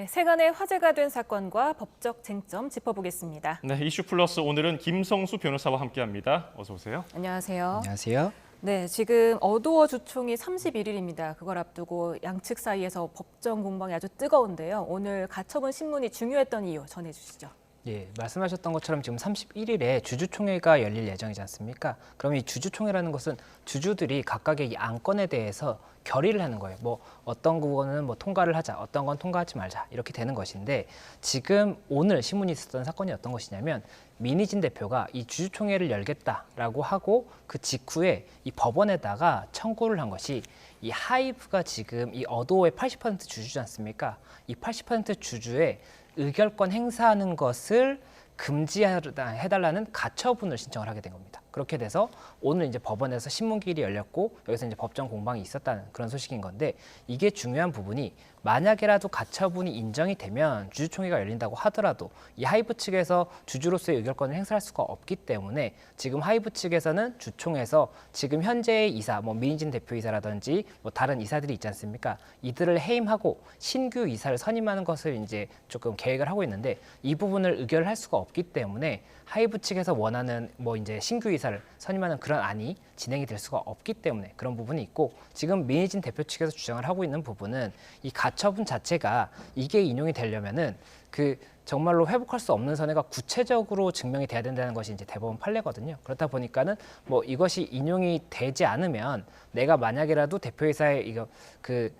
네, 세간의 화제가 된 사건과 법적 쟁점 짚어보겠습니다. 네, 이슈 플러스 오늘은 김성수 변호사와 함께합니다. 어서 오세요. 안녕하세요. 안녕하세요. 네, 지금 어두워 주총이 31일입니다. 그걸 앞두고 양측 사이에서 법정 공방이 아주 뜨거운데요. 오늘 가처분 신문이 중요했던 이유 전해주시죠. 예, 말씀하셨던 것처럼 지금 31일에 주주총회가 열릴 예정이지 않습니까? 그럼 이 주주총회라는 것은 주주들이 각각의 이 안건에 대해서 결의를 하는 거예요. 뭐 어떤 부분은 뭐 통과를 하자, 어떤 건 통과하지 말자 이렇게 되는 것인데 지금 오늘 신문이 있었던 사건이 어떤 것이냐면 민희진 대표가 이 주주총회를 열겠다라고 하고 그 직후에 이 법원에다가 청구를 한 것이 이 하이브가 지금 이 어도어의 80% 주주지 않습니까? 이 80% 주주의 의결권 행사하는 것을 금지해달라는 가처분을 신청을 하게 된 겁니다. 그렇게 돼서 오늘 이제 법원에서 신문기일이 열렸고 여기서 이제 법정 공방이 있었다는 그런 소식인 건데 이게 중요한 부분이 만약에라도 가처분이 인정이 되면 주주총회가 열린다고 하더라도 이 하이브 측에서 주주로서의 의결권을 행사할 수가 없기 때문에 지금 하이브 측에서는 주총에서 지금 현재의 이사, 뭐 민희진 대표이사라든지 뭐 다른 이사들이 있지 않습니까? 이들을 해임하고 신규 이사를 선임하는 것을 이제 조금 계획을 하고 있는데 이 부분을 의결을 할 수가 없기 때문에 하이브 측에서 원하는 뭐 이제 신규 이사를 선임하는 그런 안이 진행이 될 수가 없기 때문에 그런 부분이 있고 지금 민희진 대표 측에서 주장을 하고 있는 부분은 이 가처분 자체가 이게 인용이 되려면은 그 정말로 회복할 수 없는 선회가 구체적으로 증명이 돼야 된다는 것이 이제 대법원 판례거든요. 그렇다 보니까는 뭐 이것이 인용이 되지 않으면 내가 만약에라도 대표이사의 이거 그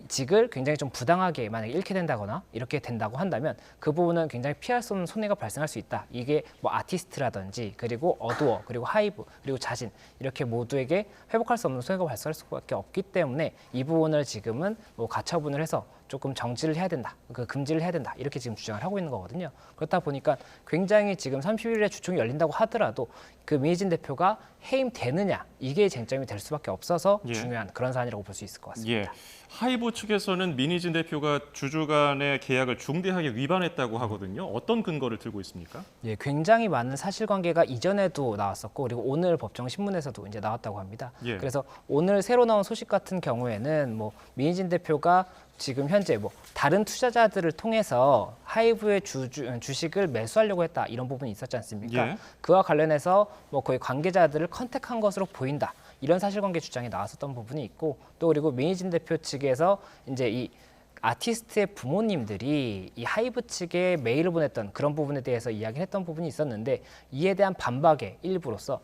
직을 굉장히 좀 부당하게 만약에 잃게 된다거나 이렇게 된다고 한다면 그 부분은 굉장히 피할 수 없는 손해가 발생할 수 있다. 이게 뭐 아티스트라든지 그리고 어두워 그리고 하이브 그리고 자신 이렇게 모두에게 회복할 수 없는 손해가 발생할 수밖에 없기 때문에 이 부분을 지금은 뭐 가처분을 해서 조금 정지를 해야 된다, 그 금지를 해야 된다 이렇게 지금 주장을 하고 있는 거거든요. 그렇다 보니까 굉장히 지금 30일에 주총이 열린다고 하더라도 그 민희진 대표가 해임되느냐 이게 쟁점이 될 수밖에 없어서 중요한 그런 사안이라고 볼 수 있을 것 같습니다. 하이브 측에서는 민희진 대표가 주주 간의 계약을 중대하게 위반했다고 하거든요. 어떤 근거를 들고 있습니까? 예, 굉장히 많은 사실관계가 이전에도 나왔었고 그리고 오늘 법정 신문에서도 이제 나왔다고 합니다. 그래서 오늘 새로 나온 소식 같은 경우에는 뭐 민희진 대표가 지금 현재 뭐 다른 투자자들을 통해서 하이브의 주식을 매수하려고 했다 이런 부분이 있었지 않습니까? 그와 관련해서 뭐 거의 관계자들을 컨택한 것으로 보인다 이런 사실관계 주장이 나왔었던 부분이 있고 또 그리고 민희진 대표 측에서 이제 이 아티스트의 부모님들이 이 하이브 측에 메일을 보냈던 그런 부분에 대해서 이야기를 했던 부분이 있었는데 이에 대한 반박의 일부로서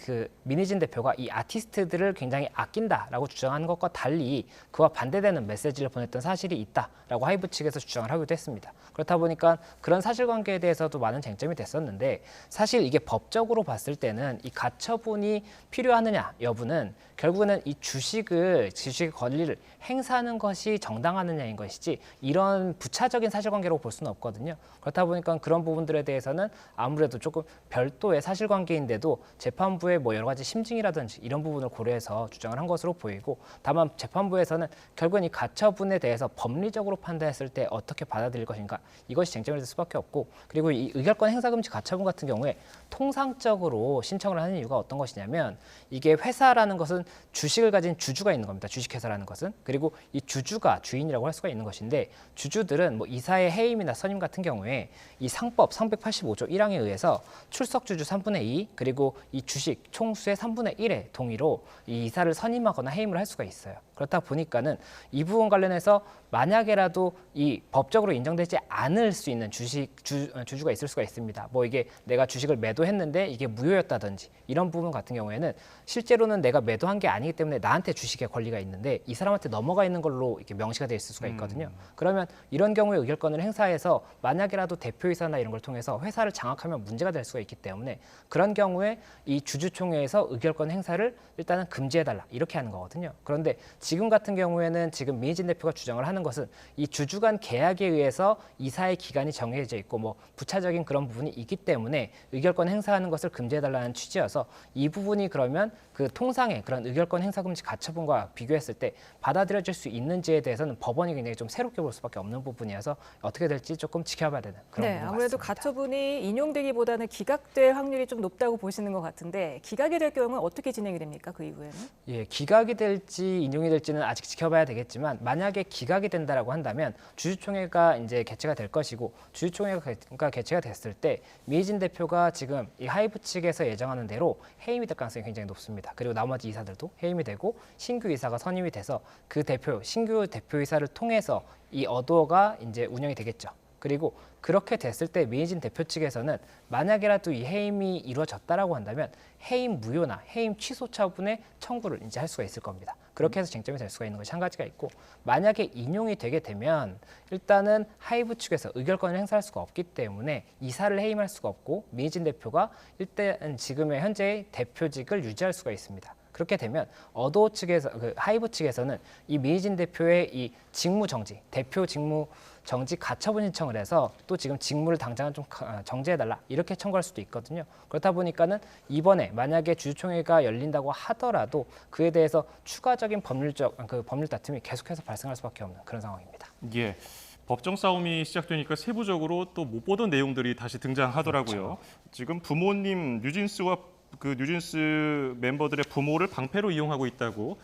그 민희진 대표가 이 아티스트들을 굉장히 아낀다라고 주장하는 것과 달리 그와 반대되는 메시지를 보냈던 사실이 있다라고 하이브 측에서 주장을 하기도 했습니다. 그렇다 보니까 그런 사실관계에 대해서도 많은 쟁점이 됐었는데 사실 이게 법적으로 봤을 때는 이 가처분이 필요하느냐 여부는 결국에는 이 주식의 권리를 행사하는 것이 정당하느냐인 것이지 이런 부차적인 사실관계로 볼 수는 없거든요. 그렇다 보니까 그런 부분들에 대해서는 아무래도 조금 별도의 사실관계인데도 재판부의 뭐 여러 가지 심증이라든지 이런 부분을 고려해서 주장을 한 것으로 보이고 다만 재판부에서는 결국은 이 가처분에 대해서 법리적으로 판단했을 때 어떻게 받아들일 것인가 이것이 쟁점이 될 수밖에 없고 그리고 이 의결권 행사금지 가처분 같은 경우에 통상적으로 신청을 하는 이유가 어떤 것이냐면 이게 회사라는 것은 주식을 가진 주주가 있는 겁니다. 주식회사라는 것은. 그리고 이 주주가 주인이라고 할 수가 있는 것인데 주주들은 뭐 이사의 해임이나 선임 같은 경우에 이 상법 385조 1항에 의해서 출석 주주 3분의 2 그리고 이 주식 총수의 3분의 1의 동의로 이 이사를 선임하거나 해임을 할 수가 있어요. 그렇다 보니까는 이 부분 관련해서 만약에라도 이 법적으로 인정되지 않을 수 있는 주주가 있을 수가 있습니다. 뭐 이게 내가 주식을 매도했는데 이게 무효였다든지 이런 부분 같은 경우에는 실제로는 내가 매도한 게 아니기 때문에 나한테 주식의 권리가 있는데 이 사람한테 넘어가 있는 걸로 이렇게 명시가 돼 있을 수가 있거든요. 그러면 이런 경우에 의결권을 행사해서 만약에라도 대표이사나 이런 걸 통해서 회사를 장악하면 문제가 될 수가 있기 때문에 그런 경우에 이 주주총회에서 의결권 행사를 일단은 금지해달라 이렇게 하는 거거든요. 그런데 지금 같은 경우에는 지금 민희진 대표가 주장을 하는 것은 이 주주 간 계약에 의해서 이사의 기간이 정해져 있고 뭐 부차적인 그런 부분이 있기 때문에 의결권 행사하는 것을 금지해달라는 취지여서 이 부분이 그러면 그 통상의 그런 의결권 행사금지 가처분과 비교했을 때 받아들여질 수 있는지에 대해서는 법원이 굉장히 좀 새롭게 볼 수밖에 없는 부분이어서 어떻게 될지 조금 지켜봐야 되는 그런 부분 같습니다. 아무래도 가처분이 인용되기보다는 기각될 확률이 좀 높다고 보시는 것 같은데 기각이 될 경우는 어떻게 진행이 됩니까? 그 이후에는? 예, 기각이 될지 인용이 될지는 아직 지켜봐야 되겠지만 만약에 기각이 된다라고 한다면 주주총회가 이제 개최가 될 것이고 주주총회가 개최가 됐을 때 미희진 대표가 지금 이 하이브 측에서 예정하는 대로 해임이 될 가능성이 굉장히 높습니다. 그리고 나머지 이사들도 해임이 되고 신규 이사가 선임이 돼서 그 신규 대표이사를 통해서 이 어도어가 이제 운영이 되겠죠. 그리고 그렇게 됐을 때 미희진 대표 측에서는 만약이라도 이 해임이 이루어졌다라고 한다면 해임 무효나 해임 취소 처분의 청구를 이제 할 수가 있을 겁니다. 그렇게 해서 쟁점이 될 수가 있는 것이 한 가지가 있고, 만약에 인용이 되게 되면 일단은 하이브 측에서 의결권을 행사할 수가 없기 때문에 이사를 해임할 수가 없고 미희진 대표가 일단 지금의 현재의 대표직을 유지할 수가 있습니다. 그렇게 되면 어도어 측에서 하이브 측에서는 이 미희진 대표의 이 직무 정지, 대표 직무 정지 가처분 신청을 해서 또 지금 직무를 당장은 좀 정지해달라 이렇게 청구할 수도 있거든요. 그렇다 보니까는 이번에 만약에 주주총회가 열린다고 하더라도 그에 대해서 추가적인 법률 다툼이 계속해서 발생할 수밖에 없는 그런 상황입니다. 예. 법정 싸움이 시작되니까 세부적으로 또 못 보던 내용들이 다시 등장하더라고요. 그렇죠. 지금 부모님 뉴진스와 그 뉴진스 멤버들의 부모를 방패로 이용하고 있다고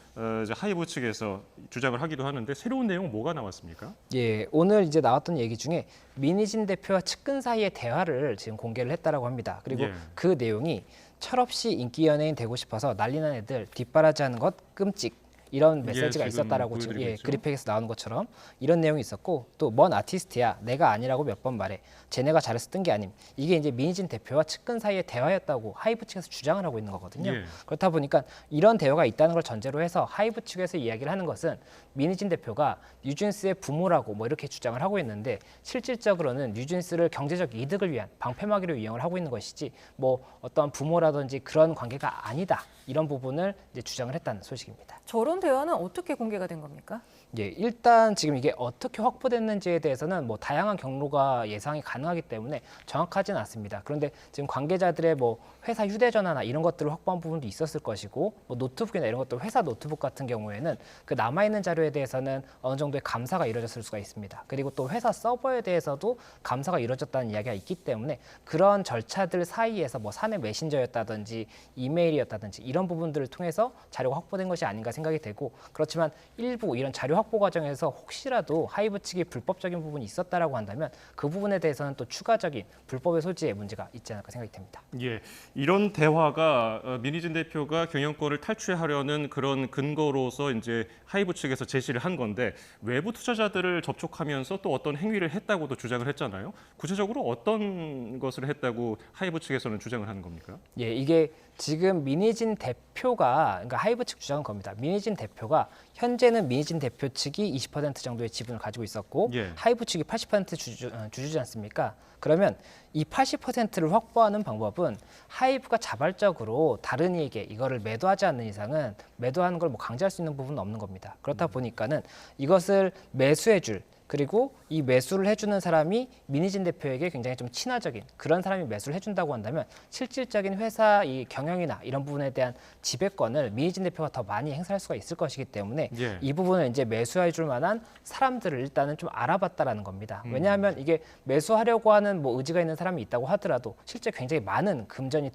이제 하이브 측에서 주장을 하기도 하는데 새로운 내용은 뭐가 나왔습니까? 예, 오늘 이제 나왔던 얘기 중에 민희진 대표와 측근 사이의 대화를 지금 공개를 했다라고 합니다. 그리고 예. 그 내용이 철없이 인기 연예인 되고 싶어서 난리난 애들 뒷바라지하는 것 끔찍. 이런 메시지가 지금 있었다라고 지금 보여드리고 있죠. 그래픽에서 나오는 것처럼 이런 내용이 있었고, 또 뭔 아티스트야 내가 아니라고 몇 번 말해 쟤네가 잘해서 뜬 게 아님, 이게 이제 민희진 대표와 측근 사이의 대화였다고 하이브 측에서 주장을 하고 있는 거거든요. 예. 그렇다 보니까 이런 대화가 있다는 걸 전제로 해서 하이브 측에서 이야기를 하는 것은 민희진 대표가 뉴진스의 부모라고 뭐 이렇게 주장을 하고 있는데 실질적으로는 뉴진스를 경제적 이득을 위한 방패막이로 이용을 하고 있는 것이지 뭐 어떤 부모라든지 그런 관계가 아니다, 이런 부분을 이제 주장을 했다는 소식입니다. 저런 대화는 어떻게 공개가 된 겁니까? 예, 일단 지금 이게 어떻게 확보됐는지에 대해서는 뭐 다양한 경로가 예상이 가능하기 때문에 정확하지는 않습니다. 그런데 지금 관계자들의 뭐 회사 휴대전화나 이런 것들을 확보한 부분도 있었을 것이고, 뭐 노트북이나 이런 것들, 회사 노트북 같은 경우에는 그 남아있는 자료에 대해서는 어느 정도의 감사가 이루어졌을 수가 있습니다. 그리고 또 회사 서버에 대해서도 감사가 이루어졌다는 이야기가 있기 때문에 그런 절차들 사이에서 뭐 사내 메신저였다든지 이메일이었다든지 이런 부분들을 통해서 자료가 확보된 것이 아닌가 생각이 되고, 그렇지만 일부 이런 자료 확보 과정에서 혹시라도 하이브 측이 불법적인 부분이 있었다라고 한다면 그 부분에 대해서는 또 추가적인 불법의 소지의 문제가 있지 않을까 생각이 됩니다. 예, 이런 대화가 민희진 대표가 경영권을 탈취하려는 그런 근거로서 이제 하이브 측에서 제시를 한 건데, 외부 투자자들을 접촉하면서 또 어떤 행위를 했다고도 주장을 했잖아요. 구체적으로 어떤 것을 했다고 하이브 측에서는 주장을 하는 겁니까? 예, 이게 지금 민희진 대표가, 그러니까 하이브 측 주장은 겁니다. 민희진 대표가 현재는 민희진 대표 측이 20% 정도의 지분을 가지고 있었고 예. 하이브 측이 80% 주주지 않습니까? 그러면 이 80%를 확보하는 방법은 하이브가 자발적으로 다른 이에게 이거를 매도하지 않는 이상은 매도하는 걸 뭐 강제할 수 있는 부분은 없는 겁니다. 그렇다 보니까는 이것을 매수해줄, 그리고 이 매수를 해주는 사람이 민희진 대표에게 굉장히 좀 친화적인 그런 사람이 매수를 해준다고 한다면 실질적인 회사 이 경영이나 이런 부분에 대한 지배권을 민희진 대표가 더 많이 행사할 수가 있을 것이기 때문에 예. 이 부분을 이제 매수해줄 만한 사람들을 일단은 좀 알아봤다라는 겁니다. 왜냐하면 이게 매수하려고 하는 뭐 의지가 있는 사람이 있다고 하더라도 실제 굉장히 많은 금전이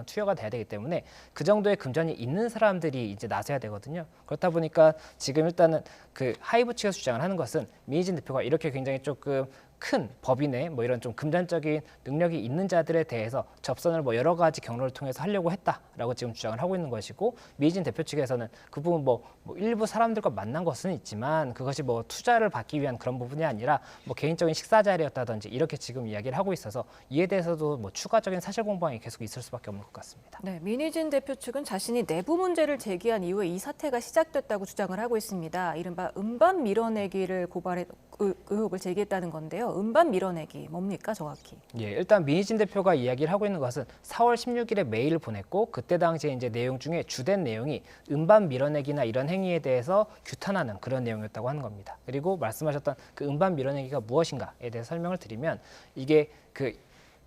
투여가 돼야 되기 때문에 그 정도의 금전이 있는 사람들이 이제 나서야 되거든요. 그렇다 보니까 지금 일단은 그 하이브 측에서 주장을 하는 것은 민희진 대표가 이렇게 굉장히 조금 큰 법인의 뭐 이런 좀 금전적인 능력이 있는 자들에 대해서 접선을 뭐 여러 가지 경로를 통해서 하려고 했다라고 지금 주장을 하고 있는 것이고, 미희진 대표 측에서는 그 부분 뭐 일부 사람들과 만난 것은 있지만 그것이 뭐 투자를 받기 위한 그런 부분이 아니라 뭐 개인적인 식사 자리였다든지 이렇게 지금 이야기를 하고 있어서 이에 대해서도 뭐 추가적인 사실 공방이 계속 있을 수밖에 없는 것 같습니다. 네, 민희진 대표 측은 자신이 내부 문제를 제기한 이후에 이 사태가 시작됐다고 주장을 하고 있습니다. 이른바 음반 밀어내기를 의혹을 제기했다는 건데요. 음반 밀어내기 뭡니까 정확히? 예, 일단 민희진 대표가 이야기를 하고 있는 것은 4월 16일에 메일을 보냈고 그때 당시에 이제 내용 중에 주된 내용이 음반 밀어내기나 이런 행위에 대해서 규탄하는 그런 내용이었다고 하는 겁니다. 그리고 말씀하셨던 그 음반 밀어내기가 무엇인가에 대해 설명을 드리면, 이게 그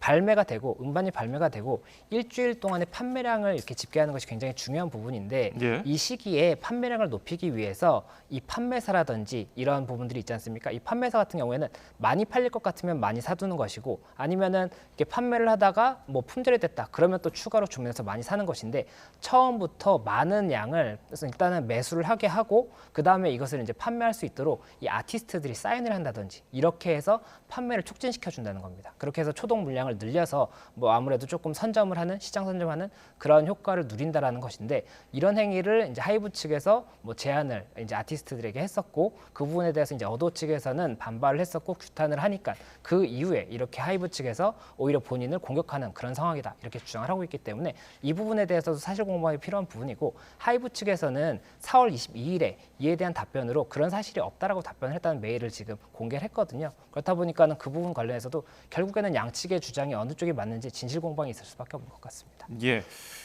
발매가 되고 음반이 발매가 되고 일주일 동안의 판매량을 이렇게 집계하는 것이 굉장히 중요한 부분인데 예. 이 시기에 판매량을 높이기 위해서 이 판매사라든지 이런 부분들이 있지 않습니까? 이 판매사 같은 경우에는 많이 팔릴 것 같으면 많이 사두는 것이고 아니면은 이렇게 판매를 하다가 뭐 품절이 됐다 그러면 또 추가로 주문해서 많이 사는 것인데 처음부터 많은 양을 일단은 매수를 하게 하고 그 다음에 이것을 이제 판매할 수 있도록 이 아티스트들이 사인을 한다든지 이렇게 해서 판매를 촉진시켜 준다는 겁니다. 그렇게 해서 초동 물량을 늘려서 뭐 아무래도 조금 선점을 하는 시장 선점하는 그런 효과를 누린다라는 것인데 이런 행위를 이제 하이브 측에서 뭐 제안을 이제 아티스트들에게 했었고 그 부분에 대해서 이제 어도 측에서는 반발을 했었고 규탄을 하니까 그 이후에 이렇게 하이브 측에서 오히려 본인을 공격하는 그런 상황이다 이렇게 주장을 하고 있기 때문에 이 부분에 대해서도 사실 공방이 필요한 부분이고 하이브 측에서는 4월 22일에 이에 대한 답변으로 그런 사실이 없다라고 답변을 했다는 메일을 지금 공개를 했거든요. 그렇다 보니까는 그 부분 관련해서도 결국에는 양측의 주장이 어느 쪽이 맞는지 진실 공방이 있을 수밖에 없는 것 같습니다. 예.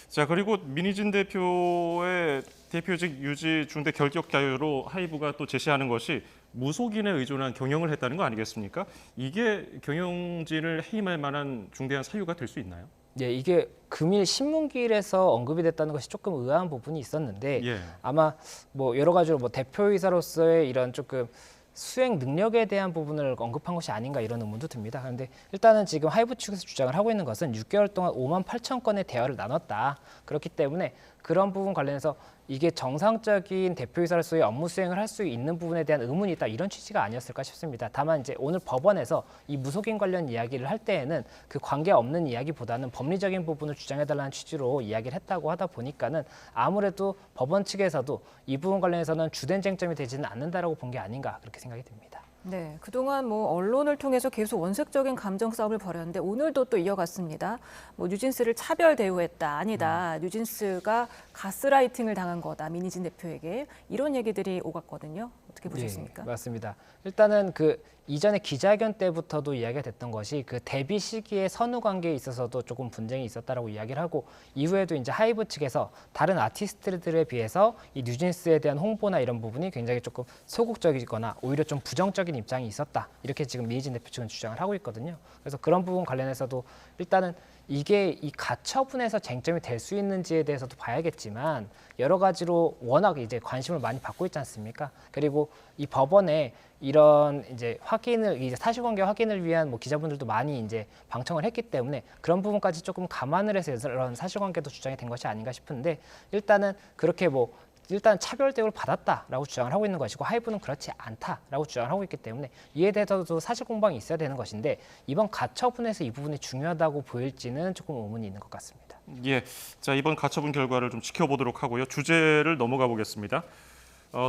자 그리고 민희진 대표의 대표직 유지 중대 결격 자유로 하이브가 또 제시하는 것이 무속인에 의존한 경영을 했다는 거 아니겠습니까? 이게 경영진을 해임할 만한 중대한 사유가 될 수 있나요? 예, 이게 금일 신문기일에서 언급이 됐다는 것이 조금 의아한 부분이 있었는데 예. 아마 뭐 여러 가지로 뭐 대표이사로서의 이런 조금 수행 능력에 대한 부분을 언급한 것이 아닌가 이런 의문도 듭니다. 그런데 일단은 지금 하이브 측에서 주장을 하고 있는 것은 6개월 동안 5만 8천 건의 대화를 나눴다. 그렇기 때문에 그런 부분 관련해서 이게 정상적인 대표이사로서의 업무 수행을 할 수 있는 부분에 대한 의문이 있다 이런 취지가 아니었을까 싶습니다. 다만 이제 오늘 법원에서 이 무속인 관련 이야기를 할 때에는 그 관계 없는 이야기보다는 법리적인 부분을 주장해달라는 취지로 이야기를 했다고 하다 보니까는 아무래도 법원 측에서도 이 부분 관련해서는 주된 쟁점이 되지는 않는다라고 본 게 아닌가 그렇게 생각이 듭니다. 네, 그동안 뭐 언론을 통해서 계속 원색적인 감정 싸움을 벌였는데 오늘도 또 이어갔습니다. 뭐 뉴진스를 차별 대우했다, 아니다. 뉴진스가 가스라이팅을 당한 거다, 민희진 대표에게 이런 얘기들이 오갔거든요. 어떻게 보셨습니까? 네, 맞습니다. 일단은 그 이전에 기자회견 때부터도 이야기가 됐던 것이 그 데뷔 시기의 선후 관계에 있어서도 조금 분쟁이 있었다라고 이야기를 하고 이후에도 이제 하이브 측에서 다른 아티스트들에 비해서 이 뉴진스에 대한 홍보나 이런 부분이 굉장히 조금 소극적이거나 오히려 좀 부정적인 입장이 있었다 이렇게 지금 민희진 대표 측은 주장을 하고 있거든요. 그래서 그런 부분 관련해서도 일단은 이게 이 가처분에서 쟁점이 될 수 있는지에 대해서도 봐야겠지만 여러 가지로 워낙 이제 관심을 많이 받고 있지 않습니까? 그리고 이 법원에 이런 이제 확인을 이제 사실관계 확인을 위한 뭐 기자분들도 많이 이제 방청을 했기 때문에 그런 부분까지 조금 감안을 해서 이런 사실관계도 주장이 된 것이 아닌가 싶은데 일단은 그렇게 뭐 일단 차별 대우를 받았다라고 주장을 하고 있는 것이고 하이브는 그렇지 않다라고 주장을 하고 있기 때문에 이에 대해서도 사실 공방이 있어야 되는 것인데 이번 가처분에서 이 부분이 중요하다고 보일지는 조금 의문이 있는 것 같습니다. 예. 자 이번 가처분 결과를 좀 지켜보도록 하고요. 주제를 넘어가 보겠습니다.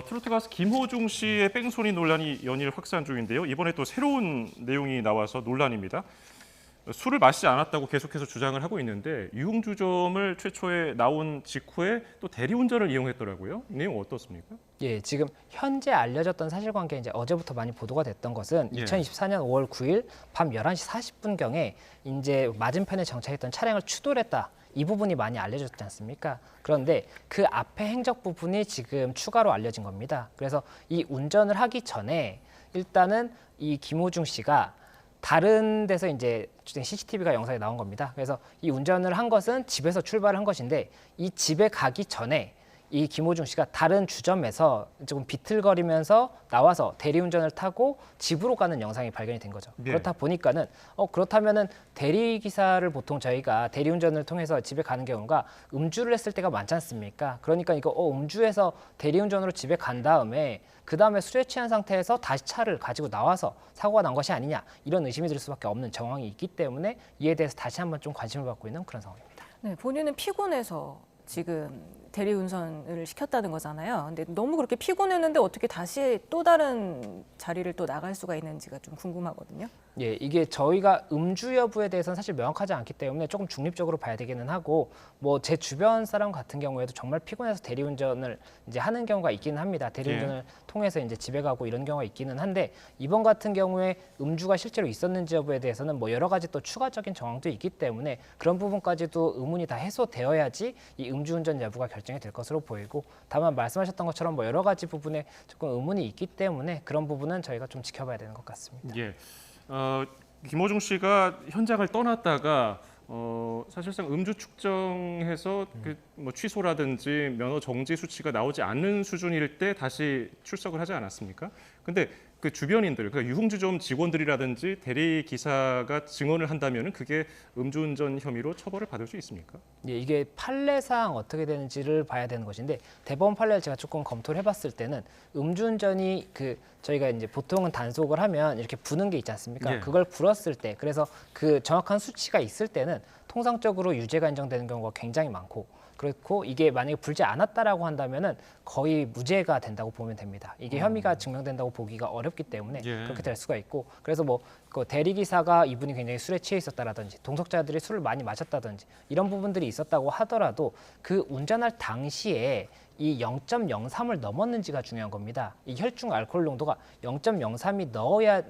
트로트 가수 김호중 씨의 뺑소니 논란이 연일 확산 중인데요. 이번에 또 새로운 내용이 나와서 논란입니다. 술을 마시지 않았다고 계속해서 주장을 하고 있는데 유흥주점을 최초에 나온 직후에 또 대리운전을 이용했더라고요. 이 내용 어떻습니까? 예, 지금 현재 알려졌던 사실관계 이제 어제부터 많이 보도가 됐던 것은 예. 2024년 5월 9일 밤 11시 40분경에 이제 맞은편에 정차했던 차량을 추돌했다. 이 부분이 많이 알려졌지 않습니까? 그런데 그 앞에 행적 부분이 지금 추가로 알려진 겁니다. 그래서 이 운전을 하기 전에 일단은 이 김호중 씨가 다른 데서 이제 CCTV가 영상에 나온 겁니다. 그래서 이 운전을 한 것은 집에서 출발을 한 것인데 이 집에 가기 전에 이 김호중 씨가 다른 주점에서 조금 비틀거리면서 나와서 대리운전을 타고 집으로 가는 영상이 발견이 된 거죠. 예. 그렇다 보니까는 그렇다면은 대리기사를 보통 저희가 대리운전을 통해서 집에 가는 경우가 음주를 했을 때가 많지 않습니까? 그러니까 이거 음주해서 대리운전으로 집에 간 다음에 그 다음에 술에 취한 상태에서 다시 차를 가지고 나와서 사고가 난 것이 아니냐 이런 의심이 들 수밖에 없는 정황이 있기 때문에 이에 대해서 다시 한번 좀 관심을 받고 있는 그런 상황입니다. 네, 본인은 피곤해서 지금 대리운전을 시켰다는 거잖아요. 근데 너무 그렇게 피곤했는데 어떻게 다시 또 다른 자리를 또 나갈 수가 있는지가 좀 궁금하거든요. 예, 이게 저희가 음주 여부에 대해서는 사실 명확하지 않기 때문에 조금 중립적으로 봐야 되기는 하고 뭐 제 주변 사람 같은 경우에도 정말 피곤해서 대리운전을 이제 하는 경우가 있기는 합니다. 대리운전을 통해서 이제 집에 가고 이런 경우가 있기는 한데 이번 같은 경우에 음주가 실제로 있었는지 여부에 대해서는 뭐 여러 가지 또 추가적인 정황도 있기 때문에 그런 부분까지도 의문이 다 해소되어야지 이 음주운전 여부가 결정이 될 것으로 보이고 다만 말씀하셨던 것처럼 뭐 여러 가지 부분에 조금 의문이 있기 때문에 그런 부분은 저희가 좀 지켜봐야 되는 것 같습니다. 예. 김호중 씨가 현장을 떠났다가 사실상 음주 측정해서 뭐 취소라든지 면허 정지 수치가 나오지 않는 수준일 때 다시 출석을 하지 않았습니까? 근데 그 주변인들, 그 유흥주점 직원들이라든지 대리 기사가 증언을 한다면은 그게 음주운전 혐의로 처벌을 받을 수 있습니까? 예, 이게 판례상 어떻게 되는지를 봐야 되는 것인데 대법원 판례를 제가 조금 검토를 해봤을 때는 음주운전이 저희가 이제 보통은 단속을 하면 이렇게 부는 게 있지 않습니까? 예. 그걸 불었을 때 그래서 그 정확한 수치가 있을 때는 통상적으로 유죄가 인정되는 경우가 굉장히 많고 그렇고 이게 만약에 불지 않았다라고 한다면은 거의 무죄가 된다고 보면 됩니다. 이게 혐의가 증명된다고 보기가 어렵기 때문에 예. 그렇게 될 수가 있고 그래서 뭐 그 대리기사가 이분이 굉장히 술에 취해 있었다라든지 동석자들이 술을 많이 마셨다든지 이런 부분들이 있었다고 하더라도 그 운전할 당시에 이 0.03을 넘었는지가 중요한 겁니다. 이 혈중 알코올 농도가 0.03이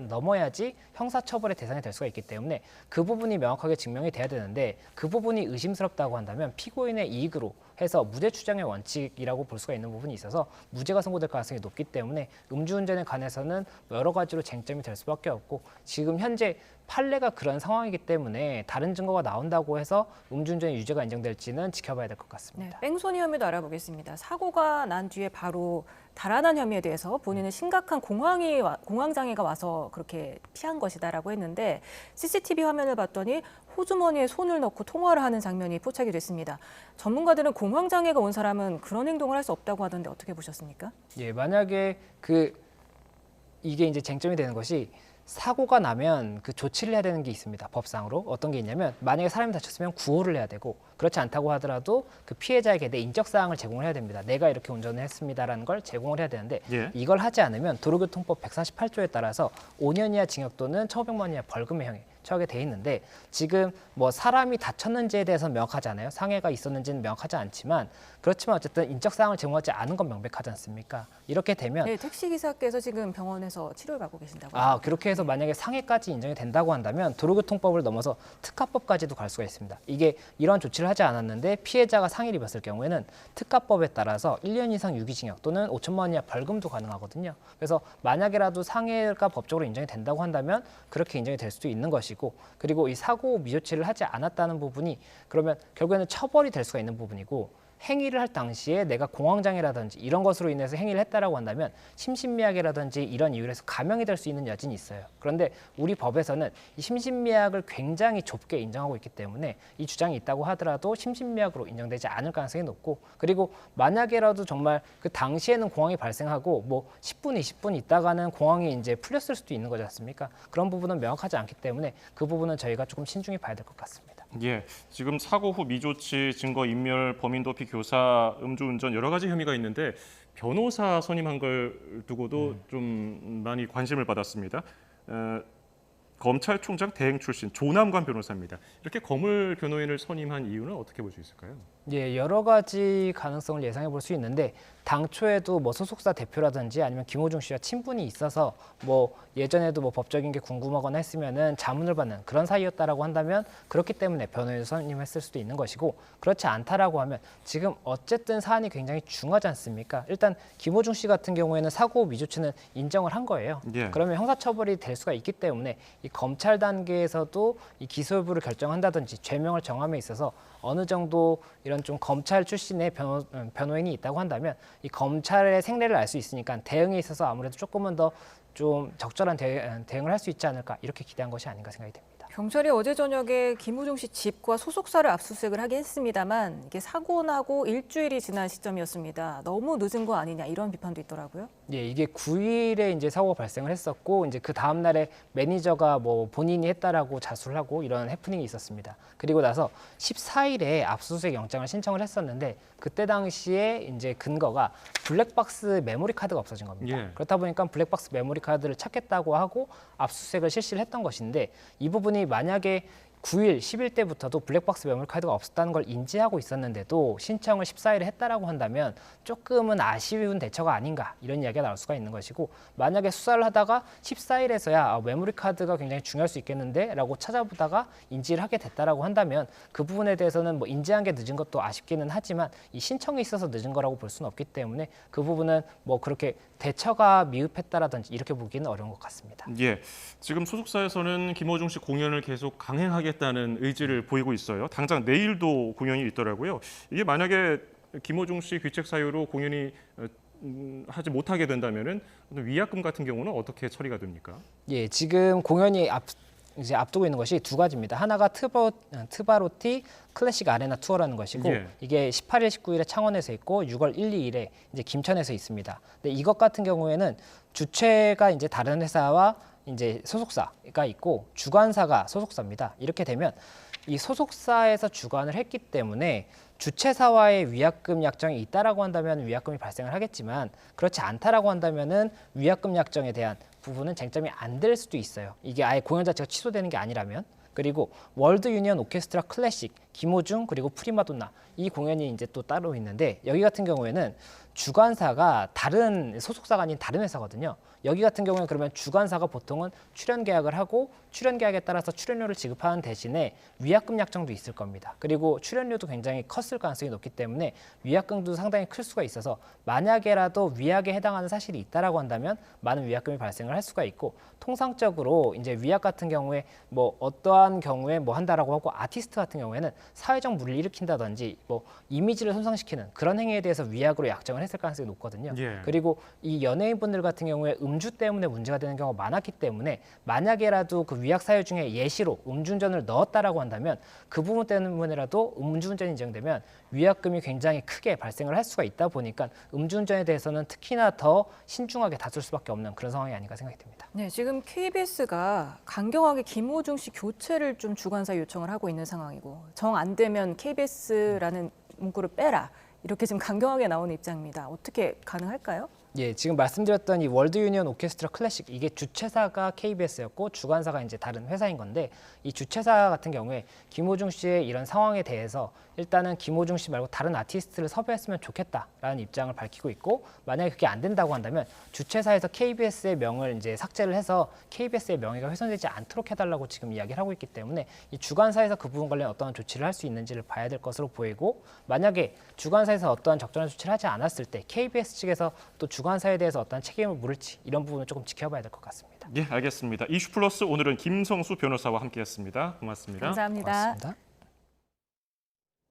넘어야지 형사처벌의 대상이 될 수가 있기 때문에 그 부분이 명확하게 증명이 돼야 되는데 그 부분이 의심스럽다고 한다면 피고인의 이익으로 해서 무죄 추정의 원칙이라고 볼 수가 있는 부분이 있어서 무죄가 선고될 가능성이 높기 때문에 음주운전에 관해서는 여러 가지로 쟁점이 될 수밖에 없고 지금 현재 판례가 그런 상황이기 때문에 다른 증거가 나온다고 해서 음주운전의 유죄가 인정될지는 지켜봐야 될 것 네, 같습니다. 뺑소니 혐의도 알아보겠습니다. 사고가 난 뒤에 바로 달아난 혐의에 대해서 본인은 심각한 공황장애가 와서 그렇게 피한 것이다라고 했는데 CCTV 화면을 봤더니 호주머니에 손을 넣고 통화를 하는 장면이 포착이 됐습니다. 전문가들은 공황장애가 온 사람은 그런 행동을 할 수 없다고 하던데 어떻게 보셨습니까? 예, 만약에 이게 이제 쟁점이 되는 것이 사고가 나면 그 조치를 해야 되는 게 있습니다. 법상으로 어떤 게 있냐면 만약에 사람이 다쳤으면 구호를 해야 되고 그렇지 않다고 하더라도 그 피해자에게 내 인적 사항을 제공을 해야 됩니다. 내가 이렇게 운전을 했습니다라는 걸 제공을 해야 되는데 예. 이걸 하지 않으면 도로교통법 148조에 따라서 5년 이하 징역 또는 1,500만 이하 벌금의 형에 처하게 돼 있는데 지금 뭐 사람이 다쳤는지에 대해서는 명확하지 않아요. 상해가 있었는지는 명확하지 않지만 그렇지만 어쨌든 인적 사항을 제공하지 않은 건 명백하지 않습니까? 이렇게 되면 네, 택시 기사께서 지금 병원에서 치료를 받고 계신다고. 그렇게 해서 만약에 상해까지 인정이 된다고 한다면 도로교통법을 넘어서 특가법까지도 갈 수가 있습니다. 이게 이런 조치를 하지 않았는데 피해자가 상해를 입었을 경우에는 특가법에 따라서 1년 이상 유기징역 또는 5천만 원 이하 벌금도 가능하거든요. 그래서 만약에라도 상해가 법적으로 인정이 된다고 한다면 그렇게 인정이 될 수도 있는 것이고 그리고 이 사고 미조치를 하지 않았다는 부분이 그러면 결국에는 처벌이 될 수가 있는 부분이고 행위를 할 당시에 내가 공황장애라든지 이런 것으로 인해서 행위를 했다라고 한다면 심신미약이라든지 이런 이유로 해서 감형이 될 수 있는 여지는 있어요. 그런데 우리 법에서는 이 심신미약을 굉장히 좁게 인정하고 있기 때문에 이 주장이 있다고 하더라도 심신미약으로 인정되지 않을 가능성이 높고 그리고 만약에라도 정말 그 당시에는 공황이 발생하고 뭐 10분, 20분 있다가는 공황이 이제 풀렸을 수도 있는 거지 않습니까? 그런 부분은 명확하지 않기 때문에 그 부분은 저희가 조금 신중히 봐야 될 것 같습니다. 예, 지금 사고 후 미조치, 증거 인멸, 범인 도피, 교사, 음주운전 여러 가지 혐의가 있는데 변호사 선임한 걸 두고도 좀 많이 관심을 받았습니다. 검찰총장 대행 출신 조남관 변호사입니다. 이렇게 거물 변호인을 선임한 이유는 어떻게 볼 수 있을까요? 예, 여러 가지 가능성을 예상해 볼 수 있는데 당초에도 뭐 소속사 대표라든지 아니면 김호중 씨와 친분이 있어서 뭐 예전에도 뭐 법적인 게 궁금하거나 했으면은 자문을 받는 그런 사이였다라고 한다면 그렇기 때문에 변호인을 선임했을 수도 있는 것이고 그렇지 않다라고 하면 지금 어쨌든 사안이 굉장히 중하지 않습니까? 일단 김호중 씨 같은 경우에는 사고 미조치는 인정을 한 거예요. 예. 그러면 형사처벌이 될 수가 있기 때문에 이 검찰 단계에서도 이 기소 여부를 결정한다든지 죄명을 정함에 있어서 어느 정도 이런 좀 검찰 출신의 변호인이 있다고 한다면 이 검찰의 생례를 알 수 있으니까 대응에 있어서 아무래도 조금은 더 좀 적절한 대응을 할 수 있지 않을까 이렇게 기대한 것이 아닌가 생각이 됩니다. 경찰이 어제 저녁에 김우중 씨 집과 소속사를 압수수색을 하긴 했습니다만 이게 사고 나고 일주일이 지난 시점이었습니다. 너무 늦은 거 아니냐 이런 비판도 있더라고요. 예, 이게 9일에 이제 사고가 발생을 했었고 이제 그 다음 날에 매니저가 뭐 본인이 했다라고 자수를 하고 이런 해프닝이 있었습니다. 그리고 나서 14일에 압수수색 영장을 신청을 했었는데 그때 당시에 이제 근거가 블랙박스 메모리 카드가 없어진 겁니다. 예. 그렇다 보니까 블랙박스 메모리 카드를 찾겠다고 하고 압수수색을 실시를 했던 것인데 이 부분이 만약에 9일, 10일 때부터도 블랙박스 메모리 카드가 없었다는 걸 인지하고 있었는데도 신청을 14일에 했다라고 한다면 조금은 아쉬운 대처가 아닌가 이런 이야기가 나올 수가 있는 것이고, 만약에 수사를 하다가 14일에서야 메모리 카드가 굉장히 중요할 수 있겠는데 라고 찾아보다가 인지를 하게 됐다라고 한다면 그 부분에 대해서는 뭐 인지한 게 늦은 것도 아쉽기는 하지만 이 신청이 있어서 늦은 거라고 볼 수는 없기 때문에 그 부분은 뭐 그렇게 대처가 미흡했다라든지 이렇게 보기는 어려운 것 같습니다. 예, 지금 소속사에서는 김호중 씨 공연을 계속 강행하겠다는 의지를 보이고 있어요. 당장 내일도 공연이 있더라고요. 이게 만약에 김호중 씨 귀책 사유로 공연이 하지 못하게 된다면은 위약금 같은 경우는 어떻게 처리가 됩니까? 예, 지금 공연이 이제 앞두고 있는 것이 두 가지입니다. 하나가 트바로티 클래식 아레나 투어라는 것이고, 예. 이게 18일, 19일에 창원에서 있고 6월 1, 2일에 이제 김천에서 있습니다. 근데 이것 같은 경우에는 주최가 이제 다른 회사와 이제 소속사가 있고 주관사가 소속사입니다. 이렇게 되면 이 소속사에서 주관을 했기 때문에 주최사와의 위약금 약정이 있다라고 한다면 위약금이 발생을 하겠지만, 그렇지 않다라고 한다면은 위약금 약정에 대한 부분은 쟁점이 안 될 수도 있어요. 이게 아예 공연 자체가 취소되는 게 아니라면. 그리고 월드 유니언 오케스트라 클래식, 김호중 그리고 프리마돈나 이 공연이 이제 또 따로 있는데, 여기 같은 경우에는 주관사가 다른 소속사가 아닌 다른 회사거든요. 여기 같은 경우는 그러면 주관사가 보통은 출연 계약을 하고 출연 계약에 따라서 출연료를 지급하는 대신에 위약금 약정도 있을 겁니다. 그리고 출연료도 굉장히 컸을 가능성이 높기 때문에 위약금도 상당히 클 수가 있어서, 만약에라도 위약에 해당하는 사실이 있다라고 한다면 많은 위약금이 발생을 할 수가 있고, 통상적으로 이제 위약 같은 경우에 뭐 어떠한 경우에 뭐 한다라고 하고, 아티스트 같은 경우에는 사회적 물을 일으킨다든지 뭐 이미지를 손상시키는 그런 행위에 대해서 위약으로 약정을 했을 가능성이 높거든요. 예. 그리고 이 연예인분들 같은 경우에 음주 때문에 문제가 되는 경우가 많았기 때문에, 만약에라도 그 위약 사유 중에 예시로 음주운전을 넣었다라고 한다면 그 부분 때문에라도 음주운전이 인정되면 위약금이 굉장히 크게 발생을 할 수가 있다 보니까 음주운전에 대해서는 특히나 더 신중하게 다툴 수밖에 없는 그런 상황이 아닌가 생각이 듭니다. 네, 지금 KBS가 강경하게 김호중 씨 교체를 좀 주관사 요청을 하고 있는 상황이고, 정 안 되면 KBS라는 문구를 빼라, 이렇게 지금 강경하게 나오는 입장입니다. 어떻게 가능할까요? 예, 지금 말씀드렸던 이 월드 유니언 오케스트라 클래식, 이게 주최사가 KBS였고 주관사가 이제 다른 회사인 건데, 이 주최사 같은 경우에 김호중 씨의 이런 상황에 대해서 일단은 김호중 씨 말고 다른 아티스트를 섭외했으면 좋겠다라는 입장을 밝히고 있고, 만약에 그게 안 된다고 한다면 주최사에서 KBS의 명을 이제 삭제를 해서 KBS의 명예가 훼손되지 않도록 해달라고 지금 이야기를 하고 있기 때문에, 이 주관사에서 그 부분 관련 어떠한 조치를 할 수 있는지를 봐야 될 것으로 보이고, 만약에 주관사에서 어떠한 적절한 조치를 하지 않았을 때 KBS 측에서 또 주관사에 대해서 어떤 책임을 물을지, 이런 부분을 조금 지켜봐야 될 것 같습니다. 예, 알겠습니다. 이슈플러스 오늘은 김성수 변호사와 함께했습니다. 고맙습니다. 감사합니다. 고맙습니다.